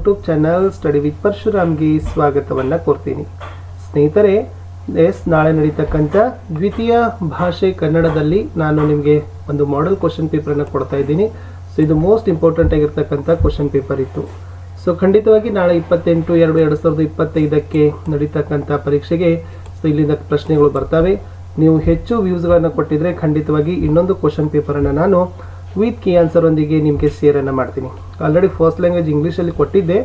YouTube channel study with ಪರಶುರಾಮ್ಗೆ ಸ್ವಾಗತವನ್ನು ಕೋರ್ತೀನಿ. ಸ್ನೇಹಿತರೆ, ನಾಳೆ ನಡೀತಕ್ಕಂಥ ದ್ವಿತೀಯ ಭಾಷೆ ಕನ್ನಡದಲ್ಲಿ ನಾನು ನಿಮಗೆ ಒಂದು ಮಾಡೆಲ್ ಕ್ವಶನ್ ಪೇಪರನ್ನು ಕೊಡ್ತಾ ಇದ್ದೀನಿ. ಸೊ ಇದು ಮೋಸ್ಟ್ ಇಂಪಾರ್ಟೆಂಟ್ ಆಗಿರ್ತಕ್ಕಂಥ ಕ್ವಶನ್ ಪೇಪರ್ ಇತ್ತು. ಸೊ ಖಂಡಿತವಾಗಿ ನಾಳೆ 28/2/2025 ನಡೀತಕ್ಕಂಥ ಪರೀಕ್ಷೆಗೆ ಸೊ ಇಲ್ಲಿಂದ ಪ್ರಶ್ನೆಗಳು ಬರ್ತವೆ. ನೀವು ಹೆಚ್ಚು ವ್ಯೂಸ್ಗಳನ್ನು ಕೊಟ್ಟಿದ್ರೆ ಖಂಡಿತವಾಗಿ ಇನ್ನೊಂದು ಕ್ವಶನ್ ಪೇಪರನ್ನು ನಾನು ವಿತ್ ಕೀ ಆನ್ಸರ್ ಒಂದಿಗೆ ನಿಮಗೆ ಶೇರನ್ನು ಮಾಡ್ತೀನಿ. ಆಲ್ರೆಡಿ ಫಸ್ಟ್ ಲ್ಯಾಂಗ್ವೇಜ್ ಇಂಗ್ಲೀಷಲ್ಲಿ ಕೊಟ್ಟಿದ್ದೆ,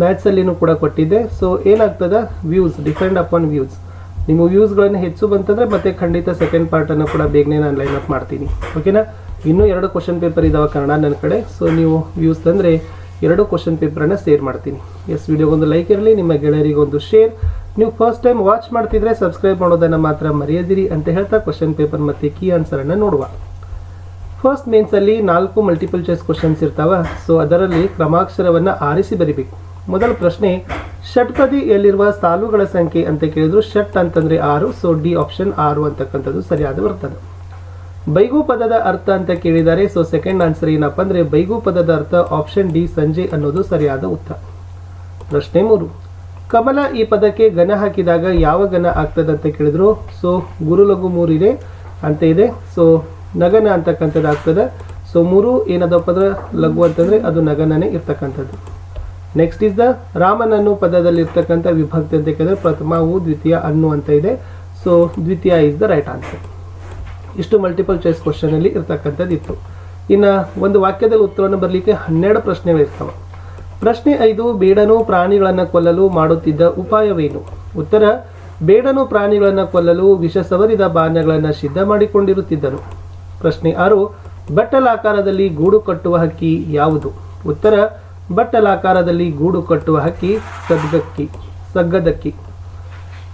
ಮ್ಯಾಥ್ಸಲ್ಲಿನೂ ಕೂಡ ಕೊಟ್ಟಿದ್ದೆ. ಸೊ ಏನಾಗ್ತದೆ, ವ್ಯೂಸ್ ಡಿಪೆಂಡ್ ಅಪಾನ್ ವ್ಯೂಸ್. ನಿಮ್ಮ ವ್ಯೂಸ್ಗಳನ್ನು ಹೆಚ್ಚು ಬಂತಂದರೆ ಮತ್ತೆ ಖಂಡಿತ ಸೆಕೆಂಡ್ ಪಾರ್ಟನ್ನು ಕೂಡ ಬೇಗನೆ ನಾನು ಲೈನ್ ಅಪ್ ಮಾಡ್ತೀನಿ. ಓಕೆನಾ? ಇನ್ನೂ 2 ಕ್ವಶನ್ ಪೇಪರ್ ಇದಾವೆ ಕನ್ನಡ ನನ್ನ ಕಡೆ. ಸೊ ನೀವು ವ್ಯೂಸ್ ತಂದರೆ 2 ಕ್ವಶನ್ ಪೇಪರನ್ನು ಶೇರ್ ಮಾಡ್ತೀನಿ. ವಿಡಿಯೋಗೊಂದು ಲೈಕ್ ಇರಲಿ, ನಿಮ್ಮ ಗೆಳೆಯರಿಗೊಂದು ಶೇರ್. ನೀವು ಫಸ್ಟ್ ಟೈಮ್ ವಾಚ್ ಮಾಡ್ತಿದ್ರೆ ಸಬ್ಸ್ಕ್ರೈಬ್ ಮಾಡೋದನ್ನು ಮಾತ್ರ ಮರೆಯದಿರಿ ಅಂತ ಹೇಳ್ತಾ ಕ್ವಶನ್ ಪೇಪರ್ ಮತ್ತು ಕೀ ಆನ್ಸರನ್ನು ನೋಡುವ. ಫಸ್ಟ್ ಮೇನ್ಸಲ್ಲಿ 4 ಮಲ್ಟಿಪಲ್ ಚಾಯ್ಸ್ ಕ್ವಶನ್ಸ್ ಇರ್ತಾವೆ. ಸೊ ಅದರಲ್ಲಿ ಕ್ರಮಾಕ್ಷರವನ್ನು ಆರಿಸಿ ಬರಿಬೇಕು. ಮೊದಲ ಪ್ರಶ್ನೆ, ಷಟ್ಪದಿಯಲ್ಲಿರುವ ಸಾಲುಗಳ ಸಂಖ್ಯೆ ಅಂತ ಕೇಳಿದ್ರು. ಷಟ್ ಅಂತಂದರೆ 6. ಸೊ ಡಿ ಆಪ್ಷನ್ 6 ಅಂತಕ್ಕಂಥದ್ದು ಸರಿಯಾದ ಬರ್ತದೆ. ಬೈಗು ಪದದ ಅರ್ಥ ಅಂತ ಕೇಳಿದ್ದಾರೆ. ಸೊ ಸೆಕೆಂಡ್ ಆನ್ಸರ್ ಏನಪ್ಪ ಅಂದರೆ ಬೈಗು ಪದದ ಅರ್ಥ ಆಪ್ಷನ್ ಡಿ ಸಂಜೆ ಅನ್ನೋದು ಸರಿಯಾದ ಉತ್ತರ. ಪ್ರಶ್ನೆ 3, ಕಮಲ ಈ ಪದಕ್ಕೆ ಗಣ ಹಾಕಿದಾಗ ಯಾವ ಗಣ ಆಗ್ತದೆ ಅಂತ ಕೇಳಿದ್ರು. ಸೊ ಗುರು ಲಘು 3 ಇದೆ ಅಂತ ಇದೆ. ಸೊ ನಗನ ಅಂತಕ್ಕಂಥದ್ದು ಆಗ್ತದೆ. ಸೊ 3 ಏನದಪ್ಪ ಅಂದ್ರೆ ಲಘು ಅಂತಂದರೆ ಅದು ನಗನನೇ ಇರ್ತಕ್ಕಂಥದ್ದು. ನೆಕ್ಸ್ಟ್ ಇಸ್ ದ ರಾಮನನ್ನು ಪದದಲ್ಲಿ ಇರ್ತಕ್ಕಂಥ ವಿಭಕ್ತಿ ಅಂತ ಕೇಳಿದ್ರೆ ಪ್ರಥಮವು ದ್ವಿತೀಯ ಅನ್ನು ಅಂತ ಇದೆ. ಸೊ ದ್ವಿತೀಯ ಇಸ್ ದ ರೈಟ್ ಆನ್ಸರ್. ಇಷ್ಟು ಮಲ್ಟಿಪಲ್ ಚಾಯ್ಸ್ ಕ್ವಶನಲ್ಲಿ ಇರ್ತಕ್ಕಂಥದ್ದು ಇತ್ತು. ಇನ್ನು ಒಂದು ವಾಕ್ಯದಲ್ಲಿ ಉತ್ತರವನ್ನು ಬರಲಿಕ್ಕೆ 12 ಪ್ರಶ್ನೆಗಳಿರ್ತವೆ. ಪ್ರಶ್ನೆ 5, ಬೇಡನು ಪ್ರಾಣಿಗಳನ್ನು ಕೊಲ್ಲಲು ಮಾಡುತ್ತಿದ್ದ ಉಪಾಯವೇನು? ಉತ್ತರ, ಬೇಡನು ಪ್ರಾಣಿಗಳನ್ನು ಕೊಲ್ಲಲು ವಿಷ ಸವರಿದ ಬಾಣಗಳನ್ನು ಸಿದ್ಧ ಮಾಡಿಕೊಂಡಿರುತ್ತಿದ್ದನು. ಪ್ರಶ್ನೆ 6, ಬಟ್ಟಲಾಕಾರದಲ್ಲಿ ಗೂಡು ಕಟ್ಟುವ ಹಕ್ಕಿ ಯಾವುದು? ಉತ್ತರ, ಬಟ್ಟಲಾಕಾರದಲ್ಲಿ ಗೂಡು ಕಟ್ಟುವ ಹಕ್ಕಿ ಸಗ್ಗದಕ್ಕಿ.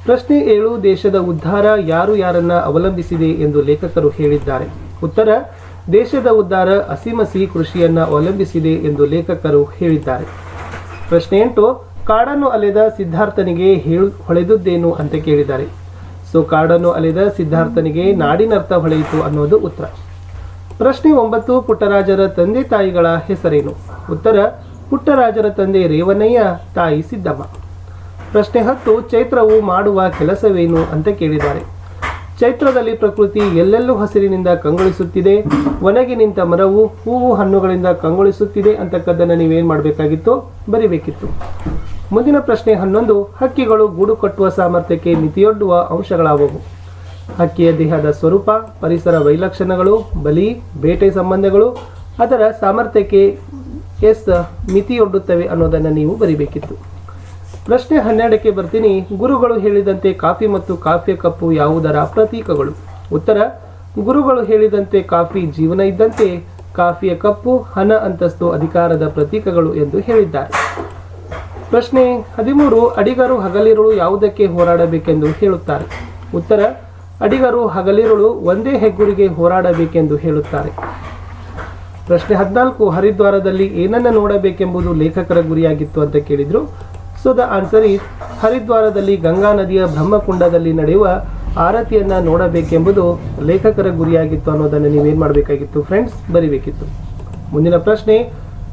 ಪ್ರಶ್ನೆ 7, ದೇಶದ ಉದ್ಧಾರ ಯಾರು ಯಾರನ್ನ ಅವಲಂಬಿಸಿದೆ ಎಂದು ಲೇಖಕರು ಹೇಳಿದ್ದಾರೆ? ಉತ್ತರ, ದೇಶದ ಉದ್ಧಾರ ಹಸಿಮಸಿ ಕೃಷಿಯನ್ನ ಅವಲಂಬಿಸಿದೆ ಎಂದು ಲೇಖಕರು ಹೇಳಿದ್ದಾರೆ. ಪ್ರಶ್ನೆ 8, ಕಾಡನ್ನು ಅಲೆದ ಸಿದ್ಧಾರ್ಥನಿಗೆ ಹೊಳೆದುದ್ದೇನು ಅಂತ ಕೇಳಿದ್ದಾರೆ. ಸೊ ಕಾಡನ್ನು ಅಲೆದ ಸಿದ್ಧಾರ್ಥನಿಗೆ ನಾಡಿನರ್ಥ ಹೊಳೆಯಿತು ಅನ್ನೋದು ಉತ್ತರ. ಪ್ರಶ್ನೆ 9, ಪುಟ್ಟರಾಜರ ತಂದೆ ತಾಯಿಗಳ ಹೆಸರೇನು? ಉತ್ತರ, ಪುಟ್ಟರಾಜರ ತಂದೆ ರೇವಣ್ಣಯ್ಯ, ತಾಯಿ ಸಿದ್ದಮ್ಮ. ಪ್ರಶ್ನೆ 10, ಚೈತ್ರವು ಮಾಡುವ ಕೆಲಸವೇನು ಅಂತ ಕೇಳಿದ್ದಾರೆ. ಚೈತ್ರದಲ್ಲಿ ಪ್ರಕೃತಿ ಎಲ್ಲೆಲ್ಲೂ ಹಸಿರಿನಿಂದ ಕಂಗೊಳಿಸುತ್ತಿದೆ. ಒಣಗಿ ನಿಂತ ಮರವು ಹೂವು ಹಣ್ಣುಗಳಿಂದ ಕಂಗೊಳಿಸುತ್ತಿದೆ ಅಂತಕ್ಕದ್ದನ್ನು ನೀವೇನು ಮಾಡಬೇಕಾಗಿತ್ತು? ಬರಿಬೇಕಿತ್ತು. ಮುಂದಿನ ಪ್ರಶ್ನೆ 11, ಹಕ್ಕಿಗಳು ಗೂಡು ಕಟ್ಟುವ ಸಾಮರ್ಥ್ಯಕ್ಕೆ ಮಿತಿಯೊಡ್ಡುವ ಅಂಶಗಳಾವುವು? ಹಕ್ಕಿಯ ದೇಹದ ಸ್ವರೂಪ, ಪರಿಸರ ವೈಲಕ್ಷಣ್ಯಗಳು, ಬಲಿ, ಬೇಟೆ ಸಂಬಂಧಗಳು ಅದರ ಸಾಮರ್ಥ್ಯಕ್ಕೆ ಮಿತಿಯೊಡ್ಡುತ್ತವೆ ಅನ್ನೋದನ್ನು ನೀವು ಬರಿಬೇಕಿತ್ತು. ಪ್ರಶ್ನೆ 12ಕ್ಕೆ ಬರ್ತೀನಿ. ಗುರುಗಳು ಹೇಳಿದಂತೆ ಕಾಫಿ ಮತ್ತು ಕಾಫಿಯ ಕಪ್ಪು ಯಾವುದರ ಪ್ರತೀಕಗಳು? ಉತ್ತರ, ಗುರುಗಳು ಹೇಳಿದಂತೆ ಕಾಫಿ ಜೀವನ ಇದ್ದಂತೆ, ಕಾಫಿಯ ಕಪ್ಪು ಹಣ, ಅಂತಸ್ತು, ಅಧಿಕಾರದ ಪ್ರತೀಕಗಳು ಎಂದು ಹೇಳಿದ್ದಾರೆ. ಪ್ರಶ್ನೆ 13, ಅಡಿಗರು ಹಗಲಿರುಳು ಯಾವುದಕ್ಕೆ ಹೋರಾಡಬೇಕೆಂದು ಹೇಳುತ್ತಾರೆ? ಉತ್ತರ, ಅಡಿಗರು ಹಗಲಿರುಳು ಒಂದೇ ಹೆಗ್ಗುರಿಗೆ ಹೋರಾಡಬೇಕೆಂದು ಹೇಳುತ್ತಾರೆ. ಪ್ರಶ್ನೆ 14, ಹರಿದ್ವಾರದಲ್ಲಿ ಏನನ್ನು ನೋಡಬೇಕೆಂಬುದು ಲೇಖಕರ ಗುರಿಯಾಗಿತ್ತು ಅಂತ ಕೇಳಿದ್ರು. ಸೊ ದ ಆನ್ಸರ್ ಈಸ್ ಹರಿದ್ವಾರದಲ್ಲಿ ಗಂಗಾ ನದಿಯ ಬ್ರಹ್ಮಕುಂಡದಲ್ಲಿ ನಡೆಯುವ ಆರತಿಯನ್ನು ನೋಡಬೇಕೆಂಬುದು ಲೇಖಕರ ಗುರಿಯಾಗಿತ್ತು ಅನ್ನೋದನ್ನು ನೀವೇನು ಮಾಡಬೇಕಾಗಿತ್ತು ಫ್ರೆಂಡ್ಸ್? ಬರಿಬೇಕಿತ್ತು. ಮುಂದಿನ ಪ್ರಶ್ನೆ,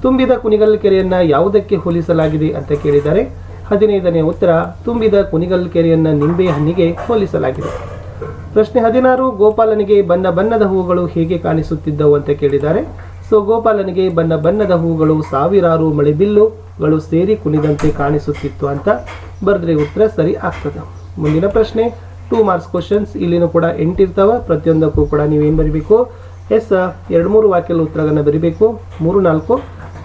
ತುಂಬಿದ ಕುಣಿಗಲ್ ಕೆರೆಯನ್ನು ಯಾವುದಕ್ಕೆ ಹೋಲಿಸಲಾಗಿದೆ ಅಂತ ಕೇಳಿದ್ದಾರೆ. 15ನೇ ಉತ್ತರ, ತುಂಬಿದ ಕುಣಿಗಲ್ ಕೆರೆಯನ್ನು ನಿಂಬೆ ಹಣ್ಣಿಗೆ ಹೋಲಿಸಲಾಗಿದೆ. ಪ್ರಶ್ನೆ 16, ಗೋಪಾಲನಿಗೆ ಬಣ್ಣ ಬಣ್ಣದ ಹೂಗಳು ಹೇಗೆ ಕಾಣಿಸುತ್ತಿದ್ದವು ಅಂತ ಕೇಳಿದ್ದಾರೆ. ಸೊ ಗೋಪಾಲನಿಗೆ ಬಣ್ಣ ಬಣ್ಣದ ಹೂಗಳು ಸಾವಿರಾರು ಮಳೆಬಿಲ್ಲುಗಳು ಸೇರಿ ಕುಣಿದಂತೆ ಕಾಣಿಸುತ್ತಿತ್ತು ಅಂತ ಬರೆದ್ರೆ ಉತ್ತರ ಸರಿ ಆಗ್ತದೆ. ಮುಂದಿನ ಪ್ರಶ್ನೆ 2 ಮಾರ್ಕ್ಸ್ ಕ್ವಶನ್ಸ್. ಇಲ್ಲಿನೂ ಕೂಡ 8 ಇರ್ತಾವೆ. ಪ್ರತಿಯೊಂದಕ್ಕೂ ಕೂಡ ನೀವೇನು ಬರೀಬೇಕು? 2-3 ವಾಕ್ಯದ ಉತ್ತರಗಳನ್ನು ಬರೀಬೇಕು. 3-4.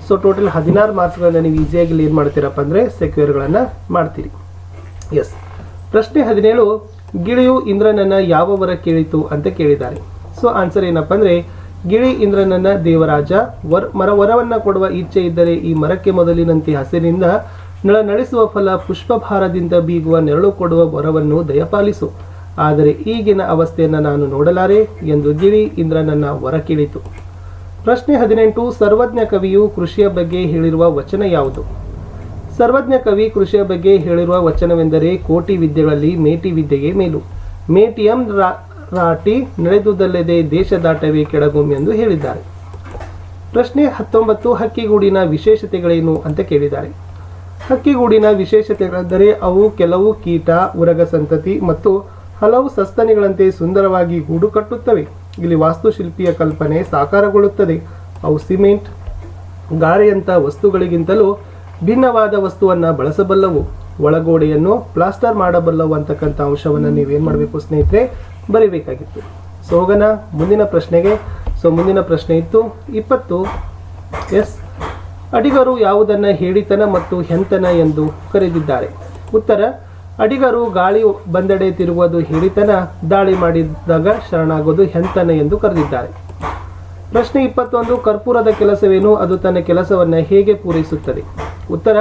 ಸೊ ಟೋಟಲ್ 16 ಮಾರ್ಕ್ಸ್ಗಳನ್ನು ನೀವು ಈಸಿಯಾಗಿ ಇಲ್ಲಿ ಏನು ಮಾಡ್ತೀರಪ್ಪ ಅಂದರೆ ಸೆಕ್ಯೂರ್ಗಳನ್ನು ಮಾಡ್ತೀರಿ. ಪ್ರಶ್ನೆ 17, ಗಿಳಿಯು ಇಂದ್ರನನ್ನು ಯಾವ ವರ ಕೇಳಿತು ಅಂತ ಕೇಳಿದ್ದಾರೆ. ಸೊ ಆನ್ಸರ್ ಏನಪ್ಪ ಅಂದರೆ ಗಿಳಿ ಇಂದ್ರನನ್ನ ದೇವರಾಜ ವರವನ್ನು ಕೊಡುವ ಇಚ್ಛೆ ಇದ್ದರೆ ಈ ಮರಕ್ಕೆ ಮೊದಲಿನಂತೆ ಹಸಿರಿನಿಂದ ನಳಿಸುವ ಫಲ, ಪುಷ್ಪಭಾರದಿಂದ ಬೀಗುವ ನೆರಳು ಕೊಡುವ ವರವನ್ನು ದಯಪಾಲಿಸು, ಆದರೆ ಈಗಿನ ಅವಸ್ಥೆಯನ್ನು ನಾನು ನೋಡಲಾರೆ ಎಂದು ಗಿಳಿ ಇಂದ್ರನನ್ನ ವರ ಕೇಳಿತು. ಪ್ರಶ್ನೆ 18, ಸರ್ವಜ್ಞ ಕವಿಯು ಕೃಷಿಯ ಬಗ್ಗೆ ಹೇಳಿರುವ ವಚನ ಯಾವುದು? ಸರ್ವಜ್ಞ ಕವಿ ಕೃಷಿಯ ಬಗ್ಗೆ ಹೇಳಿರುವ ವಚನವೆಂದರೆ ಕೋಟಿ ವಿದ್ಯೆಗಳಲ್ಲಿ ಮೇಟಿ ವಿದ್ಯೆಗೆ ಮೇಲು, ಮೇಟಿಯಂ ರಾಟಿ ನಡೆದುದಲ್ಲದೆ ದೇಶ ದಾಟವೇ ಕೆಡಗುಂ ಎಂದು ಹೇಳಿದ್ದಾರೆ. ಪ್ರಶ್ನೆ 19, ಹಕ್ಕಿಗೂಡಿನ ವಿಶೇಷತೆಗಳೇನು ಅಂತ ಕೇಳಿದ್ದಾರೆ. ಹಕ್ಕಿಗೂಡಿನ ವಿಶೇಷತೆಗಳೆಂದರೆ ಅವು ಕೆಲವು ಕೀಟ, ಉರಗ ಸಂತತಿ ಮತ್ತು ಹಲವು ಸಸ್ತನಿಗಳಂತೆ ಸುಂದರವಾಗಿ ಗೂಡು ಕಟ್ಟುತ್ತವೆ. ಇಲ್ಲಿ ವಾಸ್ತುಶಿಲ್ಪಿಯ ಕಲ್ಪನೆ ಸಾಕಾರಗೊಳ್ಳುತ್ತದೆ. ಅವು ಸಿಮೆಂಟ್, ಗಾರೆಯಂಥ ವಸ್ತುಗಳಿಗಿಂತಲೂ ಭಿನ್ನವಾದ ವಸ್ತುವನ್ನು ಬಳಸಬಲ್ಲವು. ಒಳಗೋಡೆಯನ್ನು ಪ್ಲಾಸ್ಟರ್ ಮಾಡಬಲ್ಲವು ಅಂತಕ್ಕಂಥ ಅಂಶವನ್ನು ನೀವೇನು ಮಾಡಬೇಕು ಸ್ನೇಹಿತರೆ, ಬರೀಬೇಕಾಗಿತ್ತು. ಸೊ ಹೋಗೋಣ ಮುಂದಿನ ಪ್ರಶ್ನೆಗೆ. ಸೊ ಮುಂದಿನ ಪ್ರಶ್ನೆ ಇತ್ತು 20. ಎಸ್, ಅಡಿಗರು ಯಾವುದನ್ನು ಹೇಳಿತನ ಮತ್ತು ಹೆಂತನ ಎಂದು ಕರೆದಿದ್ದಾರೆ? ಉತ್ತರ: ಅಡಿಗರು ಗಾಳಿ ಬಂದೆಡೆ ತಿರುಗುವುದು ಹೇಳಿತನ, ದಾಳಿ ಮಾಡಿದಾಗ ಶರಣಾಗೋದು ಹೆಂತನ ಎಂದು ಕರೆದಿದ್ದಾರೆ. ಪ್ರಶ್ನೆ 21. ಕರ್ಪೂರದ ಕೆಲಸವೇನು? ಅದು ತನ್ನ ಕೆಲಸವನ್ನು ಹೇಗೆ ಪೂರೈಸುತ್ತದೆ? ಉತ್ತರ: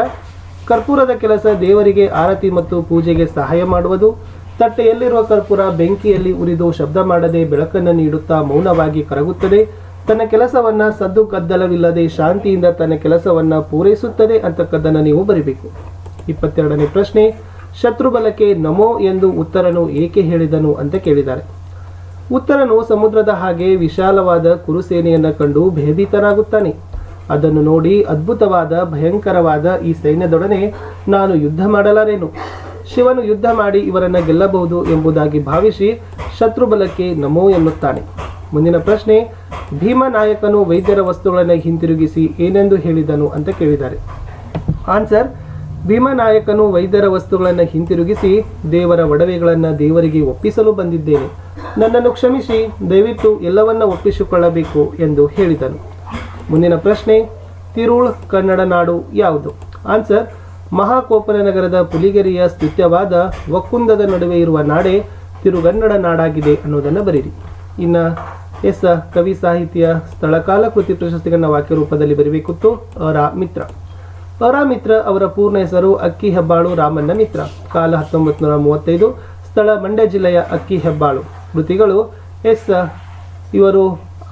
ಕರ್ಪೂರದ ಕೆಲಸ ದೇವರಿಗೆ ಆರತಿ ಮತ್ತು ಪೂಜೆಗೆ ಸಹಾಯ ಮಾಡುವುದು. ತಟ್ಟೆಯಲ್ಲಿರುವ ಕರ್ಪೂರ ಬೆಂಕಿಯಲ್ಲಿ ಉರಿದು ಶಬ್ದ ಮಾಡದೆ ಬೆಳಕನ್ನು ನೀಡುತ್ತಾ ಮೌನವಾಗಿ ಕರಗುತ್ತದೆ. ತನ್ನ ಕೆಲಸವನ್ನು ಸದ್ದು ಗದ್ದಲವಿಲ್ಲದೆ ಶಾಂತಿಯಿಂದ ತನ್ನ ಕೆಲಸವನ್ನು ಪೂರೈಸುತ್ತದೆ ಅಂತಕ್ಕದ್ದನ್ನು ನೀವು ಬರೀಬೇಕು. 22ನೇ ಪ್ರಶ್ನೆ. ಶತ್ರುಬಲಕ್ಕೆ ನಮೋ ಎಂದು ಉತ್ತರನು ಏಕೆ ಹೇಳಿದನು ಅಂತ ಕೇಳಿದ್ದಾರೆ. ಉತ್ತರನು ಸಮುದ್ರದ ಹಾಗೆ ವಿಶಾಲವಾದ ಕುರುಸೇನೆಯನ್ನು ಕಂಡು ಭಯಭೀತನಾಗುತ್ತಾನೆ. ಅದನ್ನು ನೋಡಿ ಅದ್ಭುತವಾದ ಭಯಂಕರವಾದ ಈ ಸೈನ್ಯದೊಡನೆ ನಾನು ಯುದ್ಧ ಮಾಡಲಾರೇನು? ಶಿವನು ಯುದ್ಧ ಮಾಡಿ ಇವರನ್ನು ಗೆಲ್ಲಬಹುದು ಎಂಬುದಾಗಿ ಭಾವಿಸಿ ಶತ್ರುಬಲಕ್ಕೆ ನಮೋ ಎನ್ನುತ್ತಾನೆ. ಮುಂದಿನ ಪ್ರಶ್ನೆ. ಭೀಮನಾಯಕನು ವೈದ್ಯರ ವಸ್ತುಗಳನ್ನು ಹಿಂತಿರುಗಿಸಿ ಏನೆಂದು ಹೇಳಿದನು ಅಂತ ಕೇಳಿದ್ದಾರೆ. ಆನ್ಸರ್: ಭೀಮನಾಯಕನು ವೈದ್ಯರ ವಸ್ತುಗಳನ್ನು ಹಿಂತಿರುಗಿಸಿ ದೇವರ ಒಡವೆಗಳನ್ನು ದೇವರಿಗೆ ಒಪ್ಪಿಸಲು ಬಂದಿದ್ದೇನೆ, ನನ್ನನ್ನು ಕ್ಷಮಿಸಿ, ದಯವಿಟ್ಟು ಎಲ್ಲವನ್ನ ಒಪ್ಪಿಸಿಕೊಳ್ಳಬೇಕು ಎಂದು ಹೇಳಿದನು. ಮುಂದಿನ ಪ್ರಶ್ನೆ. ತಿರುಳ್ ಕನ್ನಡ ನಾಡು ಯಾವುದು? ಆನ್ಸರ್: ಮಹಾಕೋಪನ ನಗರದ ಪುಲಿಗೆರೆಯ ಸ್ತುತ್ಯವಾದ ಒಕ್ಕುಂದದ ನಡುವೆ ಇರುವ ನಾಡೇ ತಿರುಗನ್ನಡ ನಾಡಾಗಿದೆ ಅನ್ನೋದನ್ನು ಬರೀರಿ. ಇನ್ನು ಎಸ್, ಕವಿ ಸಾಹಿತ್ಯ ಸ್ಥಳಕಾಲ ಕೃತಿ ಪ್ರಶಸ್ತಿಗಳನ್ನ ವಾಕ್ಯ ರೂಪದಲ್ಲಿ ಬರೀಬೇಕಿತ್ತು. ಅರಾ ಮಿತ್ರ. ಅರಾ ಮಿತ್ರ ಅವರ ಪೂರ್ಣ ಹೆಸರು ಅಕ್ಕಿ ಹೆಬ್ಬಾಳು ರಾಮಣ್ಣ ಮಿತ್ರ. ಕಾಲ 1935. ಸ್ಥಳ ಮಂಡ್ಯ ಜಿಲ್ಲೆಯ ಅಕ್ಕಿ ಹೆಬ್ಬಾಳು. ಕೃತಿಗಳು ಎಸ್, ಇವರು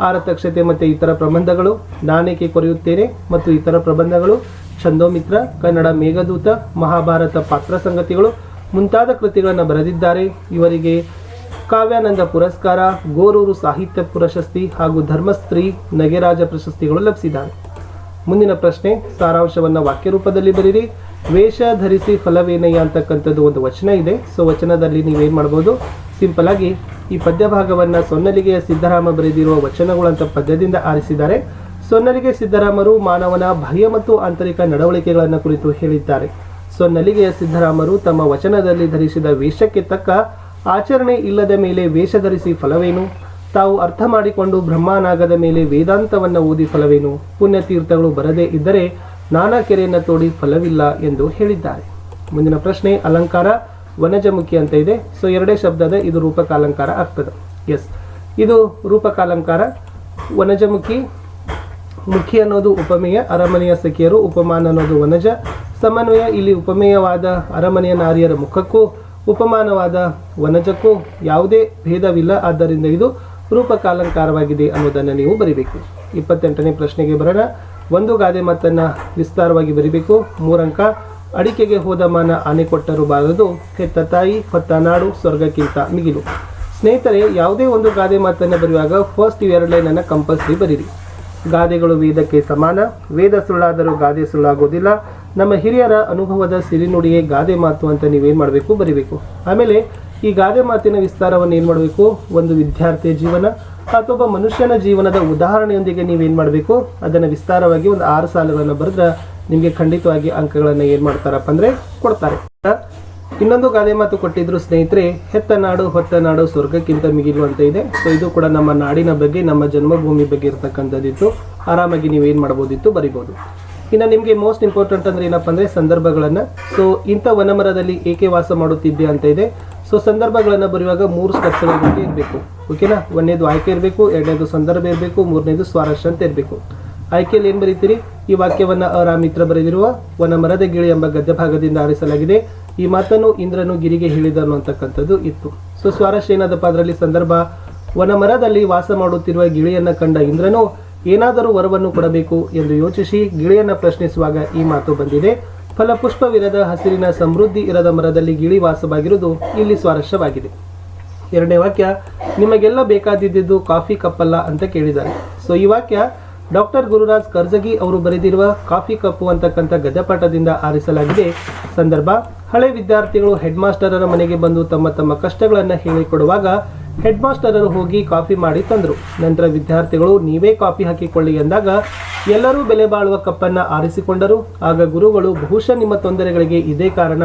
ಆರತಕ್ಷತೆ ಮತ್ತು ಇತರ ಪ್ರಬಂಧಗಳು, ನಾನೇಕೆ ಕೊರೆಯುತ್ತೇನೆ ಮತ್ತು ಇತರ ಪ್ರಬಂಧಗಳು, ಛಂದೋಮಿತ್ರ, ಕನ್ನಡ ಮೇಘದೂತ, ಮಹಾಭಾರತ ಪಾತ್ರ ಸಂಗತಿಗಳು ಮುಂತಾದ ಕೃತಿಗಳನ್ನು ಬರೆದಿದ್ದಾರೆ. ಇವರಿಗೆ ಕಾವ್ಯಾನಂದ ಪುರಸ್ಕಾರ, ಗೋರೂರು ಸಾಹಿತ್ಯ ಪ್ರಶಸ್ತಿ ಹಾಗೂ ಧರ್ಮಶ್ರೀ ನಗೆರಾಜ ಪ್ರಶಸ್ತಿಗಳು ಲಭಿಸಿದ್ದಾರೆ. ಮುಂದಿನ ಪ್ರಶ್ನೆ. ಸಾರಾಂಶವನ್ನು ವಾಕ್ಯ ರೂಪದಲ್ಲಿ ಬರೀರಿ. ವೇಷ ಧರಿಸಿ ಫಲವೇನಯ್ಯ ಅಂತಕ್ಕಂಥದ್ದು ಒಂದು ವಚನ ಇದೆ. ಸೊ ವಚನದಲ್ಲಿ ನೀವೇನು ಮಾಡ್ಬೋದು, ಸಿಂಪಲ್ ಆಗಿ ಈ ಪದ್ಯ ಭಾಗವನ್ನು ಸೊನ್ನಲಿಗೆಯ ಸಿದ್ದರಾಮ ಬರೆದಿರುವ ವಚನಗಳು ಅಂತ ಪದ್ಯದಿಂದ ಆರಿಸಿದ್ದಾರೆ. ಸೊನ್ನಲಿಗೆ ಸಿದ್ದರಾಮರು ಮಾನವನ ಬಾಹ್ಯ ಮತ್ತು ಆಂತರಿಕ ನಡವಳಿಕೆಗಳನ್ನು ಕುರಿತು ಹೇಳಿದ್ದಾರೆ. ಸೊನ್ನಲಿಗೆಯ ಸಿದ್ದರಾಮರು ತಮ್ಮ ವಚನದಲ್ಲಿ ಧರಿಸಿದ ವೇಷಕ್ಕೆ ತಕ್ಕ ಆಚರಣೆ ಇಲ್ಲದ ಮೇಲೆ ವೇಷ ಧರಿಸಿ ಫಲವೇನು? ತಾವು ಅರ್ಥ ಮಾಡಿಕೊಂಡು ಬ್ರಹ್ಮನಾಗದ ಮೇಲೆ ವೇದಾಂತವನ್ನು ಓದಿ ಫಲವೇನು? ಪುಣ್ಯತೀರ್ಥಗಳು ಬರದೇ ಇದ್ದರೆ ನಾನಾ ಕೆರೆಯನ್ನು ತೋಡಿ ಫಲವಿಲ್ಲ ಎಂದು ಹೇಳಿದ್ದಾರೆ. ಮುಂದಿನ ಪ್ರಶ್ನೆ. ಅಲಂಕಾರ ವನಜಮುಖಿ ಅಂತ ಇದೆ. ಸೊ ಎರಡೇ ಶಬ್ದದ ಇದು ರೂಪಕಾಲಂಕಾರ ಆಗ್ತದೆ. ಎಸ್, ಇದು ರೂಪಕಾಲಂಕಾರ. ವನಜಮುಖಿ, ಮುಖಿ ಅನ್ನೋದು ಉಪಮೇಯ, ಅರಮನೆಯ ಸಖಿಯರು, ಉಪಮಾನ ಅನ್ನೋದು ವನಜ. ಸಮನ್ವಯ, ಇಲ್ಲಿ ಉಪಮೇಯವಾದ ಅರಮನೆಯ ನಾರಿಯರ ಮುಖಕ್ಕೂ ಉಪಮಾನವಾದ ವನಜಕ್ಕೂ ಯಾವುದೇ ಭೇದವಿಲ್ಲ, ಆದ್ದರಿಂದ ಇದು ರೂಪಕಾಲಂಕಾರವಾಗಿದೆ ಅನ್ನೋದನ್ನು ನೀವು ಬರಿಬೇಕು. 28ನೇ ಪ್ರಶ್ನೆಗೆ ಬರೋಣ. ಒಂದು ಗಾದೆ ಮಾತನ್ನು ವಿಸ್ತಾರವಾಗಿ ಬರಿಬೇಕು. 3 ಅಂಕ. ಅಡಿಕೆಗೆ ಹೋದ ಮಾನ ಆನೆ ಕೊಟ್ಟರೂ ಬಾರದು, ಹೆತ್ತ ತಾಯಿ ಹೊತ್ತ ನಾಡು ಸ್ವರ್ಗಕ್ಕಿಂತ ಮಿಗಿಲು. ಸ್ನೇಹಿತರೆ, ಯಾವುದೇ ಒಂದು ಗಾದೆ ಮಾತನ್ನು ಬರೆಯುವಾಗ ಫಸ್ಟ್ 2 ಲೈನನ್ನು ಕಂಪಲ್ಸರಿ ಬರೀರಿ. ಗಾದೆಗಳು ವೇದಕ್ಕೆ ಸಮಾನ, ವೇದ ಸುಳ್ಳಾದರೂ ಗಾದೆ ಸುಳ್ಳಾಗೋದಿಲ್ಲ. ನಮ್ಮ ಹಿರಿಯರ ಅನುಭವದ ಸಿರಿನುಡಿಯೇ ಗಾದೆ ಮಾತು ಅಂತ ನೀವೇನು ಮಾಡಬೇಕು, ಬರಿಬೇಕು. ಆಮೇಲೆ ಈ ಗಾದೆ ಮಾತಿನ ವಿಸ್ತಾರವನ್ನು ಏನು ಮಾಡಬೇಕು, ಒಂದು ವಿದ್ಯಾರ್ಥಿಯ ಜೀವನ ಅಥವಾ ಮನುಷ್ಯನ ಜೀವನದ ಉದಾಹರಣೆಯೊಂದಿಗೆ ನೀವೇನು ಮಾಡಬೇಕು, ಅದನ್ನು ವಿಸ್ತಾರವಾಗಿ ಒಂದು 6 ಸಾಲುಗಳನ್ನು ಬರೆದ್ರೆ ನಿಮಗೆ ಖಂಡಿತವಾಗಿ ಅಂಕಗಳನ್ನು ಏನು ಮಾಡ್ತಾರಪ್ಪ ಅಂದರೆ ಕೊಡ್ತಾರೆ. ಇನ್ನೊಂದು ಗಾದೆ ಮಾತು ಕೊಟ್ಟಿದ್ರು ಸ್ನೇಹಿತರೆ, ಹೆತ್ತ ನಾಡು ಹೊತ್ತ ನಾಡು ಸ್ವರ್ಗಕ್ಕಿಂತ ಮಿಗಿಲು ಅಂತ ಇದೆ. ಸೊ ಇದು ಕೂಡ ನಮ್ಮ ನಾಡಿನ ಬಗ್ಗೆ, ನಮ್ಮ ಜನ್ಮಭೂಮಿ ಬಗ್ಗೆ ಇರ್ತಕ್ಕಂಥದ್ದಿತ್ತು. ಆರಾಮಾಗಿ ನೀವೇನು ಮಾಡ್ಬೋದಿತ್ತು, ಬರಿಬೋದು. ಇನ್ನು ನಿಮಗೆ ಮೋಸ್ಟ್ ಇಂಪಾರ್ಟೆಂಟ್ ಅಂದರೆ ಏನಪ್ಪ ಅಂದರೆ ಸಂದರ್ಭಗಳನ್ನು. ಸೊ ಇಂಥ ವನಮರದಲ್ಲಿ ಏಕೆ ವಾಸ ಮಾಡುತ್ತಿದ್ದೆ ಅಂತ ಇದೆ. ಸೊ ಸಂದರ್ಭಗಳನ್ನು ಬರೆಯುವಾಗ 3 ಸ್ಟೆಪ್ಸ್ಗಳ ಬಗ್ಗೆ ಇರಬೇಕು. ಓಕೆನಾ? 1ನೇದು ಆಯ್ಕೆ ಇರಬೇಕು, 2ನೇದು ಸಂದರ್ಭ ಇರಬೇಕು, 3ನೇದು ಸ್ವಾರಸ್ಯ ಅಂತ ಇರಬೇಕು. ಆಯ್ಕೆಯಲ್ಲಿ ಏನು ಬರೀತೀರಿ? ಈ ವಾಕ್ಯವನ್ನು ಅರಾಮಿತ್ರ ಬರೆದಿರುವ ವನಮರದ ಗಿಳಿ ಎಂಬ ಗದ್ಯ ಭಾಗದಿಂದ ಆರಿಸಲಾಗಿದೆ. ಈ ಮಾತನ್ನು ಇಂದ್ರನು ಗಿರಿಗೆ ಹೇಳಿದನು ಅಂತಕ್ಕಂಥದ್ದು ಇತ್ತು. ಸೊ ಸ್ವಾರಸ್ಯ ಏನದಪ್ಪ ಅದರಲ್ಲಿ? ಸಂದರ್ಭ, ವನಮರದಲ್ಲಿ ವಾಸ ಮಾಡುತ್ತಿರುವ ಗಿಳಿಯನ್ನು ಕಂಡ ಇಂದ್ರನು ಏನಾದರೂ ವರವನ್ನು ಕೊಡಬೇಕು ಎಂದು ಯೋಚಿಸಿ ಗಿಳಿಯನ್ನು ಪ್ರಶ್ನಿಸುವಾಗ ಈ ಮಾತು ಬಂದಿದೆ. ಫಲಪುಷ್ಪವಿರದ ಹಸಿರಿನ ಸಮೃದ್ಧಿ ಇರದ ಮರದಲ್ಲಿ ಗಿಳಿ ವಾಸವಾಗಿರುವುದು ಇಲ್ಲಿ ಸ್ವಾರಸ್ಯವಾಗಿದೆ. 2ನೇ ವಾಕ್ಯ, ನಿಮಗೆಲ್ಲ ಬೇಕಾದಿದ್ದು ಕಾಫಿ ಕಪ್ಪಲ್ಲ ಅಂತ ಕೇಳಿದ್ದಾರೆ. ಸೊ ಈ ವಾಕ್ಯ ಡಾಕ್ಟರ್ ಗುರುರಾಜ್ ಕರ್ಜಗಿ ಅವರು ಬರೆದಿರುವ ಕಾಫಿ ಕಪ್ಪು ಅಂತಕ್ಕಂಥ ಗದ್ಯಪಾಠದಿಂದ ಆರಿಸಲಾಗಿದೆ. ಸಂದರ್ಭ: ಹಳೆ ವಿದ್ಯಾರ್ಥಿಗಳು ಹೆಡ್ ಮಾಸ್ಟರರ ಮನೆಗೆ ಬಂದು ತಮ್ಮ ತಮ್ಮ ಕಷ್ಟಗಳನ್ನು ಹೇಳಿಕೊಡುವಾಗ ಹೆಡ್ ಮಾಸ್ಟರರು ಹೋಗಿ ಕಾಫಿ ಮಾಡಿ ತಂದರು. ನಂತರ ವಿದ್ಯಾರ್ಥಿಗಳು ನೀವೇ ಕಾಫಿ ಹಾಕಿಕೊಳ್ಳಿ ಎಂದಾಗ ಎಲ್ಲರೂ ಬೆಲೆ ಬಾಳುವ ಕಪ್ಪನ್ನು ಆರಿಸಿಕೊಂಡರು. ಆಗ ಗುರುಗಳು, ಬಹುಶಃ ನಿಮ್ಮ ತೊಂದರೆಗಳಿಗೆ ಇದೇ ಕಾರಣ,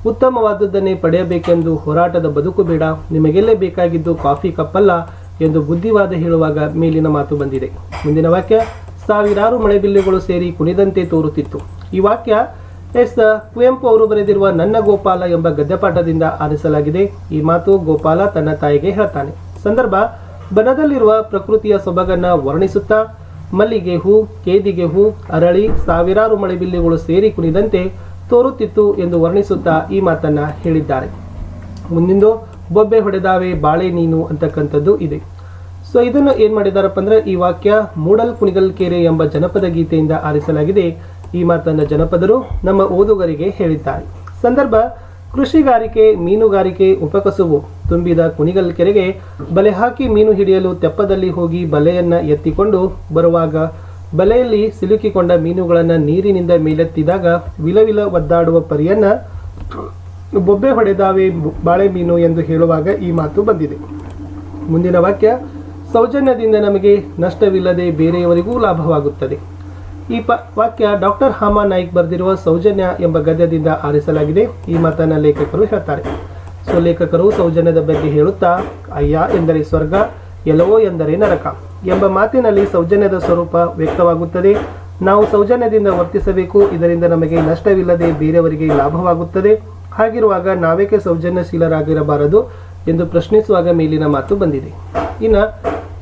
ಉತ್ತಮವಾದದ್ದನ್ನೇ ಪಡೆಯಬೇಕೆಂದು ಹೋರಾಟದ ಬದುಕು ಬೇಡ, ನಿಮಗೆಲ್ಲೇ ಬೇಕಾಗಿದ್ದು ಕಾಫಿ ಕಪ್ಪಲ್ಲ ಎಂದು ಬುದ್ಧಿವಾದ ಹೇಳುವಾಗ ಮೇಲಿನ ಮಾತು ಬಂದಿದೆ. ಮುಂದಿನ ವಾಕ್ಯ: ಸಾವಿರಾರು ಮಳೆಬಿಲ್ಲುಗಳು ಸೇರಿ ಕುಣಿದಂತೆ ತೋರುತ್ತಿತ್ತು. ಈ ವಾಕ್ಯ ಕುವೆಂಪು ಅವರು ಬರೆದಿರುವ ನನ್ನ ಗೋಪಾಲ ಎಂಬ ಗದ್ಯಪಾಠದಿಂದ ಆರಿಸಲಾಗಿದೆ. ಈ ಮಾತು ಗೋಪಾಲ ತನ್ನ ತಾಯಿಗೆ ಹೇಳ್ತಾನೆ. ಸಂದರ್ಭ: ಬನದಲ್ಲಿರುವ ಪ್ರಕೃತಿಯ ಸೊಬಗನ್ನ ವರ್ಣಿಸುತ್ತಾ ಮಲ್ಲಿಗೆ ಹೂ, ಕೇದಿಗೆ ಹೂ ಅರಳಿ ಸಾವಿರಾರು ಮಳೆಬಿಲ್ಲುಗಳು ಸೇರಿ ಕುಣಿದಂತೆ ತೋರುತ್ತಿತ್ತು ಎಂದು ವರ್ಣಿಸುತ್ತಾ ಈ ಮಾತನ್ನ ಹೇಳಿದ್ದಾರೆ. ಮುಂದಿಂದು ಬೊಬ್ಬೆ ಹೊಡೆದಾವೆ ಬಾಳೆ ನೀನು ಅಂತಕ್ಕಂಥದ್ದು ಇದೆ. ಸೊ ಇದನ್ನು ಏನ್ ಮಾಡಿದಾರಪ್ಪ ಅಂದ್ರೆ, ಈ ವಾಕ್ಯ ಮೂಡಲ್ ಕುಣಿಗಲ್ ಕೆರೆ ಎಂಬ ಜನಪದ ಗೀತೆಯಿಂದ ಆರಿಸಲಾಗಿದೆ. ಈ ಮಾತನ್ನ ಜನಪದರು ನಮ್ಮ ಓದುಗರಿಗೆ ಹೇಳಿದ್ದಾರೆ. ಸಂದರ್ಭ: ಕೃಷಿಗಾರಿಕೆ, ಮೀನುಗಾರಿಕೆ ಉಪಕಸುಬು ತುಂಬಿದ ಕುಣಿಗಲ್ ಕೆರೆಗೆ ಬಲೆ ಹಾಕಿ ಮೀನು ಹಿಡಿಯಲು ತೆಪ್ಪದಲ್ಲಿ ಹೋಗಿ ಬಲೆಯನ್ನ ಎತ್ತಿಕೊಂಡು ಬರುವಾಗ ಬಲೆಯಲ್ಲಿ ಸಿಲುಕಿಕೊಂಡ ಮೀನುಗಳನ್ನು ನೀರಿನಿಂದ ಮೇಲೆತ್ತಿದಾಗ ವಿಲವಿಲ ಒದ್ದಾಡುವ ಪರಿಯನ್ನ ಬೊಬ್ಬೆ ಹೊಡೆದಾವೆ ಬಾಳೆ ಮೀನು ಎಂದು ಹೇಳುವಾಗ ಈ ಮಾತು ಬಂದಿದೆ. ಮುಂದಿನ ವಾಕ್ಯ: ಸೌಜನ್ಯದಿಂದ ನಮಗೆ ನಷ್ಟವಿಲ್ಲದೆ ಬೇರೆಯವರಿಗೂ ಲಾಭವಾಗುತ್ತದೆ. ಈ ವಾಕ್ಯ ಡಾಕ್ಟರ್ ಹಾಮಾ ನಾಯ್ಕ್ ಬರೆದಿರುವ ಸೌಜನ್ಯ ಎಂಬ ಗದ್ಯದಿಂದ ಆರಿಸಲಾಗಿದೆ. ಈ ಮಾತನ್ನ ಲೇಖಕರು ಹೇಳ್ತಾರೆ. ಸೊ ಲೇಖಕರು ಸೌಜನ್ಯದ ಬಗ್ಗೆ ಹೇಳುತ್ತಾ, ಅಯ್ಯ ಎಂದರೆ ಸ್ವರ್ಗ, ಎಲ್ಲವೋ ಎಂದರೆ ನರಕ ಎಂಬ ಮಾತಿನಲ್ಲಿ ಸೌಜನ್ಯದ ಸ್ವರೂಪ ವ್ಯಕ್ತವಾಗುತ್ತದೆ. ನಾವು ಸೌಜನ್ಯದಿಂದ ವರ್ತಿಸಬೇಕು, ಇದರಿಂದ ನಮಗೆ ನಷ್ಟವಿಲ್ಲದೆ ಬೇರೆಯವರಿಗೆ ಲಾಭವಾಗುತ್ತದೆ. ಹಾಗಿರುವಾಗ ನಾವೇಕೆ ಸೌಜನ್ಯಶೀಲರಾಗಿರಬಾರದು ಎಂದು ಪ್ರಶ್ನಿಸುವಾಗ ಮೇಲಿನ ಮಾತು ಬಂದಿದೆ. ಇನ್ನು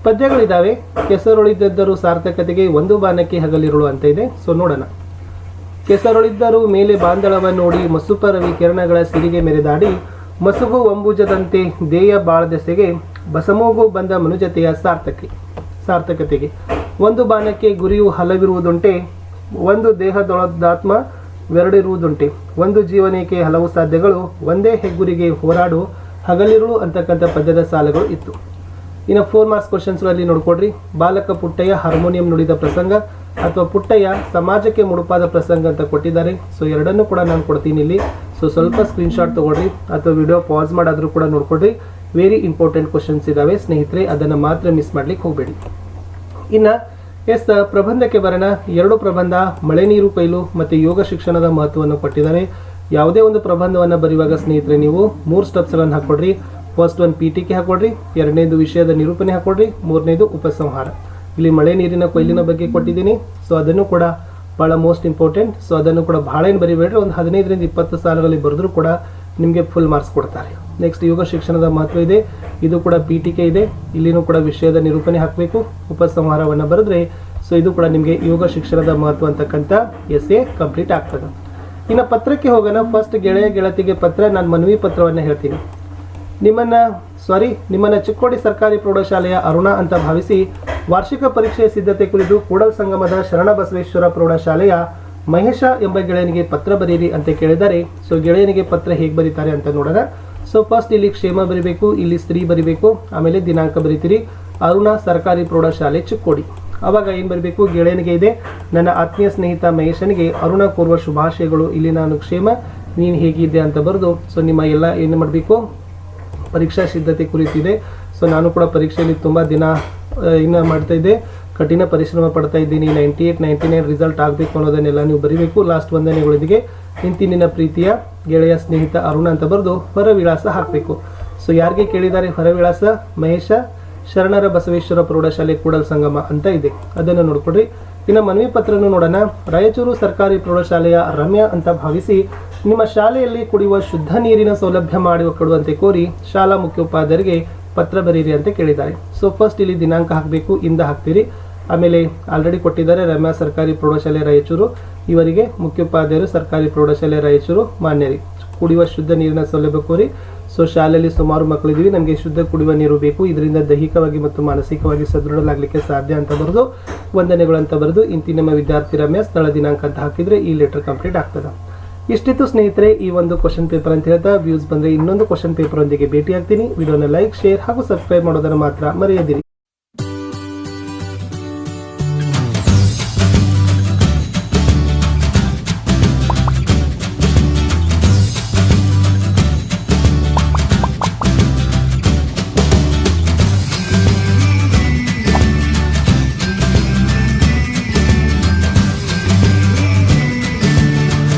ಪದ್ಯಗಳಿದ್ದಾವೆ. ಕೆಸರೊಳಿದ್ದರೂ ಸಾರ್ಥಕತೆಗೆ ಒಂದು ಬಾನಕ್ಕೆ ಹಗಲಿರುಳು ಅಂತ ಇದೆ. ಸೊ ನೋಡೋಣ. ಕೆಸರೊಳಿದ್ದರೂ ಮೇಲೆ ಬಾಂದಳವ ನೋಡಿ ಮಸುಪ ರವಿ ಕಿರಣಗಳ ಸಿರಿಗೆ ಮೆರೆದಾಡಿ ಮಸುಗು ಅಂಬುಜದಂತೆ ದೇಯ ಬಾಳದೆಸೆಗೆ ಬಸಮೋಗು ಬಂದ ಮನುಜತೆಯ ಸಾರ್ಥಕತೆಗೆ ಒಂದು ಬಾಣಕ್ಕೆ ಗುರಿಯು ಹಲವಿರುವುದುಂಟೆ, ಒಂದು ದೇಹದೊಳದಾತ್ಮ ವೆರಡಿರುವುದುಂಟೆ, ಒಂದು ಜೀವನಕ್ಕೆ ಹಲವು ಸಾಧ್ಯಗಳು, ಒಂದೇ ಹೆಗ್ಗುರಿಗೆ ಹೋರಾಡು ಹಗಲಿರುಳು ಅಂತಕ್ಕಂಥ ಪದ್ಯದ ಸಾಲುಗಳು ಇತ್ತು. ಇನ್ನು 4 ಮಾರ್ಕ್ಸ್ ಕ್ವಶನ್ಸ್ಗಳಲ್ಲಿ ನೋಡ್ಕೊಡ್ರಿ. ಬಾಲಕ ಪುಟ್ಟಯ್ಯ ಹಾರ್ಮೋನಿಯಂ ನುಡಿದ ಪ್ರಸಂಗ ಅಥವಾ ಪುಟ್ಟಯ್ಯ ಸಮಾಜಕ್ಕೆ ಮುಡುಪಾದ ಪ್ರಸಂಗ ಅಂತ ಕೊಟ್ಟಿದ್ದಾರೆ. ಸೊ ಎರಡನ್ನೂ ಕೂಡ ನಾನು ಕೊಡ್ತೀನಿ ಇಲ್ಲಿ. ಸೊ ಸ್ವಲ್ಪ ಸ್ಕ್ರೀನ್ಶಾಟ್ ತಗೊಳ್ರಿ ಅಥವಾ ವಿಡಿಯೋ ಪಾಸ್ ಮಾಡಾದರೂ ಕೂಡ ನೋಡ್ಕೊಡ್ರಿ. ವೆರಿ ಇಂಪಾರ್ಟೆಂಟ್ ಕ್ವಶನ್ಸ್ ಇದಾವೆ ಸ್ನೇಹಿತರೆ, ಅದನ್ನು ಮಾತ್ರ ಮಿಸ್ ಮಾಡ್ಲಿಕ್ಕೆ ಹೋಗಬೇಡಿ. ಇನ್ನು ಪ್ರಬಂಧಕ್ಕೆ ಬರೋಣ. 2 ಪ್ರಬಂಧ, ಮಳೆ ನೀರು ಕೊಯ್ಲು ಮತ್ತು ಯೋಗ ಶಿಕ್ಷಣದ ಮಹತ್ವವನ್ನು ಕೊಟ್ಟಿದ್ದಾರೆ. ಯಾವುದೇ ಒಂದು ಪ್ರಬಂಧವನ್ನು ಬರೆಯುವಾಗ ಸ್ನೇಹಿತರೆ ನೀವು 3 ಸ್ಟೆಪ್ಸ್ಗಳನ್ನು ಹಾಕೊಡ್ರಿ. ಫಸ್ಟ್ ಒಂದು ಪೀಠಿಕೆ ಹಾಕೊಡ್ರಿ, 2ನೇದು ವಿಷಯದ ನಿರೂಪಣೆ ಹಾಕೊಡ್ರಿ, 3ನೇದು ಉಪಸಂಹಾರ. ಇಲ್ಲಿ ಮಳೆ ನೀರಿನ ಕೊಯ್ಲಿನ ಬಗ್ಗೆ ಕೊಟ್ಟಿದ್ದೀನಿ. ಸೊ ಅದನ್ನು ಕೂಡ ಭಾಳ ಮೋಸ್ಟ್ ಇಂಪಾರ್ಟೆಂಟ್. ಸೊ ಅದನ್ನು ಕೂಡ ಭಾಳ ಏನು ಬರಿಬೇಡ್ರಿ, ಒಂದು 15ರಿಂದ 20 ಸಾಲುಗಳಲ್ಲಿ ಬರೆದ್ರೂ ಕೂಡ ನಿಮಗೆ ಫುಲ್ ಮಾರ್ಕ್ಸ್ ಕೊಡ್ತಾರೆ. ನೆಕ್ಸ್ಟ್ ಯೋಗ ಶಿಕ್ಷಣದ ಮಹತ್ವ ಇದೆ, ಇದು ಕೂಡ ಪೀಠಿಕೆ ಇದೆ. ಇಲ್ಲಿನೂ ಕೂಡ ವಿಷಯದ ನಿರೂಪಣೆ ಹಾಕಬೇಕು, ಉಪಸಂಹಾರವನ್ನು ಬರೆದ್ರೆ ಸೊ ಇದು ಕೂಡ ನಿಮಗೆ ಯೋಗ ಶಿಕ್ಷಣದ ಮಹತ್ವ ಅಂತಕ್ಕಂಥ ಎಸ್ಸೆ ಕಂಪ್ಲೀಟ್ ಆಗ್ತದೆ. ಇನ್ನು ಪತ್ರಕ್ಕೆ ಹೋಗೋಣ. ಫಸ್ಟ್ ಗೆಳೆಯ ಗೆಳತಿಗೆ ಪತ್ರ, ನಾನು ಮನವಿ ಪತ್ರವನ್ನು ಹೇಳ್ತೀನಿ. ನಿಮ್ಮನ್ನ ಚಿಕ್ಕೋಡಿ ಸರ್ಕಾರಿ ಪ್ರೌಢಶಾಲೆಯ ಅರುಣ ಅಂತ ಭಾವಿಸಿ ವಾರ್ಷಿಕ ಪರೀಕ್ಷೆಯ ಸಿದ್ಧತೆ ಕುರಿತು ಕೂಡಲ್ ಸಂಗಮದ ಶರಣಬಸವೇಶ್ವರ ಪ್ರೌಢಶಾಲೆಯ ಮಹೇಶ ಎಂಬ ಗೆಳೆಯನಿಗೆ ಪತ್ರ ಬರೀರಿ ಅಂತ ಕೇಳಿದ್ದಾರೆ. ಸೊ ಗೆಳೆಯನಿಗೆ ಪತ್ರ ಹೇಗೆ ಬರೀತಾರೆ ಅಂತ ನೋಡೋಣ. ಸೊ ಫಸ್ಟ್ ಇಲ್ಲಿ ಕ್ಷೇಮ ಬರಿಬೇಕು, ಇಲ್ಲಿ ಸ್ತ್ರೀ ಬರಿಬೇಕು, ಆಮೇಲೆ ದಿನಾಂಕ ಬರೀತೀರಿ. ಅರುಣ ಸರ್ಕಾರಿ ಪ್ರೌಢಶಾಲೆ ಚಿಕ್ಕೋಡಿ. ಅವಾಗ ಏನು ಬರಬೇಕು, ಗೆಳೆಯನಿಗೆ ಇದೆ ನನ್ನ ಆತ್ಮೀಯ ಸ್ನೇಹಿತ ಮಹೇಶನಿಗೆ ಅರುಣ ಪೂರ್ವ ಶುಭಾಶಯಗಳು, ಇಲ್ಲಿ ನಾನು ಕ್ಷೇಮ, ನೀನು ಹೇಗಿದ್ದೆ ಅಂತ ಬರೆದು ಸೊ ನಿಮ್ಮ ಎಲ್ಲ ಏನು ಮಾಡಬೇಕು, ಪರೀಕ್ಷಾ ಸಿದ್ಧತೆ ಕುರಿತಿದೆ. ಸೊ ನಾನು ಕೂಡ ಪರೀಕ್ಷೆಯಲ್ಲಿ ತುಂಬ ದಿನ ಇನ್ನು ಮಾಡ್ತಾ ಇದ್ದೆ, ಕಠಿಣ ಪರಿಶ್ರಮ ಪಡ್ತಾ ಇದ್ದೀನಿ. 98, 99 ರಿಸಲ್ಟ್ ಆಗಬೇಕು ಅನ್ನೋದನ್ನೆಲ್ಲ ನೀವು ಬರೀಬೇಕು. ಲಾಸ್ಟ್ ವಂದನೆಗಳೊಂದಿಗೆ ನಿನ್ನ ಪ್ರೀತಿಯ ಗೆಳೆಯ ಸ್ನೇಹಿತ ಅರುಣ ಅಂತ ಬರೆದು ಹೊರವಿಳಾಸ ಹಾಕಬೇಕು. ಸೊ ಯಾರಿಗೆ ಕೇಳಿದ್ದಾರೆ ಹೊರವಿಳಾಸ, ಮಹೇಶ ಶರಣರ ಬಸವೇಶ್ವರ ಪ್ರೌಢಶಾಲೆ ಕೂಡಲ್ ಸಂಗಮ ಅಂತ ಇದೆ, ಅದನ್ನು ನೋಡ್ಕೊಡ್ರಿ. ಇನ್ನು ಮನವಿ ಪತ್ರವನ್ನು ನೋಡೋಣ. ರಾಯಚೂರು ಸರ್ಕಾರಿ ಪ್ರೌಢಶಾಲೆಯ ರಮ್ಯಾ ಅಂತ ಭಾವಿಸಿ ನಿಮ್ಮ ಶಾಲೆಯಲ್ಲಿ ಕುಡಿಯುವ ಶುದ್ಧ ನೀರಿನ ಸೌಲಭ್ಯ ಕೊಡುವಂತೆ ಕೋರಿ ಶಾಲಾ ಮುಖ್ಯೋಪಾಧ್ಯಾಯರಿಗೆ ಪತ್ರ ಬರೀರಿ ಅಂತ ಕೇಳಿದ್ದಾರೆ. ಸೊ ಫಸ್ಟ್ ಇಲ್ಲಿ ದಿನಾಂಕ ಹಾಕಬೇಕು, ಇಂದ ಹಾಕ್ತೀರಿ. ಆಮೇಲೆ ಆಲ್ರೆಡಿ ಕೊಟ್ಟಿದ್ದಾರೆ ರಮ್ಯಾ ಸರ್ಕಾರಿ ಪ್ರೌಢಶಾಲೆ ರಾಯಚೂರು, ಇವರಿಗೆ ಮುಖ್ಯೋಪಾಧ್ಯಾಯರು ಸರ್ಕಾರಿ ಪ್ರೌಢಶಾಲೆ ರಾಯಚೂರು ಮಾನ್ಯರಿ. ಕುಡಿಯುವ ಶುದ್ಧ ನೀರಿನ ಸೌಲಭ್ಯ ಕೋರಿ. ಸೊ ಶಾಲೆಯಲ್ಲಿ ಸುಮಾರು ಮಕ್ಕಳಿದ್ದೀವಿ, ನಮಗೆ ಶುದ್ಧ ಕುಡಿಯುವ ನೀರು ಬೇಕು, ಇದರಿಂದ ದೈಹಿಕವಾಗಿ ಮತ್ತು ಮಾನಸಿಕವಾಗಿ ಸದೃಢಲಾಗಲಿಕ್ಕೆ ಸಾಧ್ಯ ಅಂತ ಬರೆದು ವಂದನೆಗಳು ಅಂತ ಬರೆದು ನಿಮ್ಮ ವಿದ್ಯಾರ್ಥಿ ರಮ್ಯಾ ಸ್ಥಳ ದಿನಾಂಕ ಅಂತ ಹಾಕಿದರೆ ಈ ಲೆಟರ್ ಕಂಪ್ಲೀಟ್ ಆಗ್ತದೆ. ಇಷ್ಟಿತ್ತು ಸ್ನೇಹಿತರೆ ಈ ಒಂದು ಕ್ವಶನ್ ಪೇಪರ್ ಅಂತ ಹೇಳ್ತಾ, ವ್ಯೂಸ್ ಬಂದರೆ ಇನ್ನೊಂದು ಕ್ವಶನ್ ಪೇಪರ್ ಒಂದಿಗೆ ಭೇಟಿ ಆಗ್ತೀನಿ. ವಿಡಿಯೋನ ಲೈಕ್, ಶೇರ್ ಹಾಗೂ ಸಬ್ಸ್ಕ್ರೈಬ್ ಮಾಡೋದನ್ನು ಮಾತ್ರ ಮರೆಯದಿರಿ.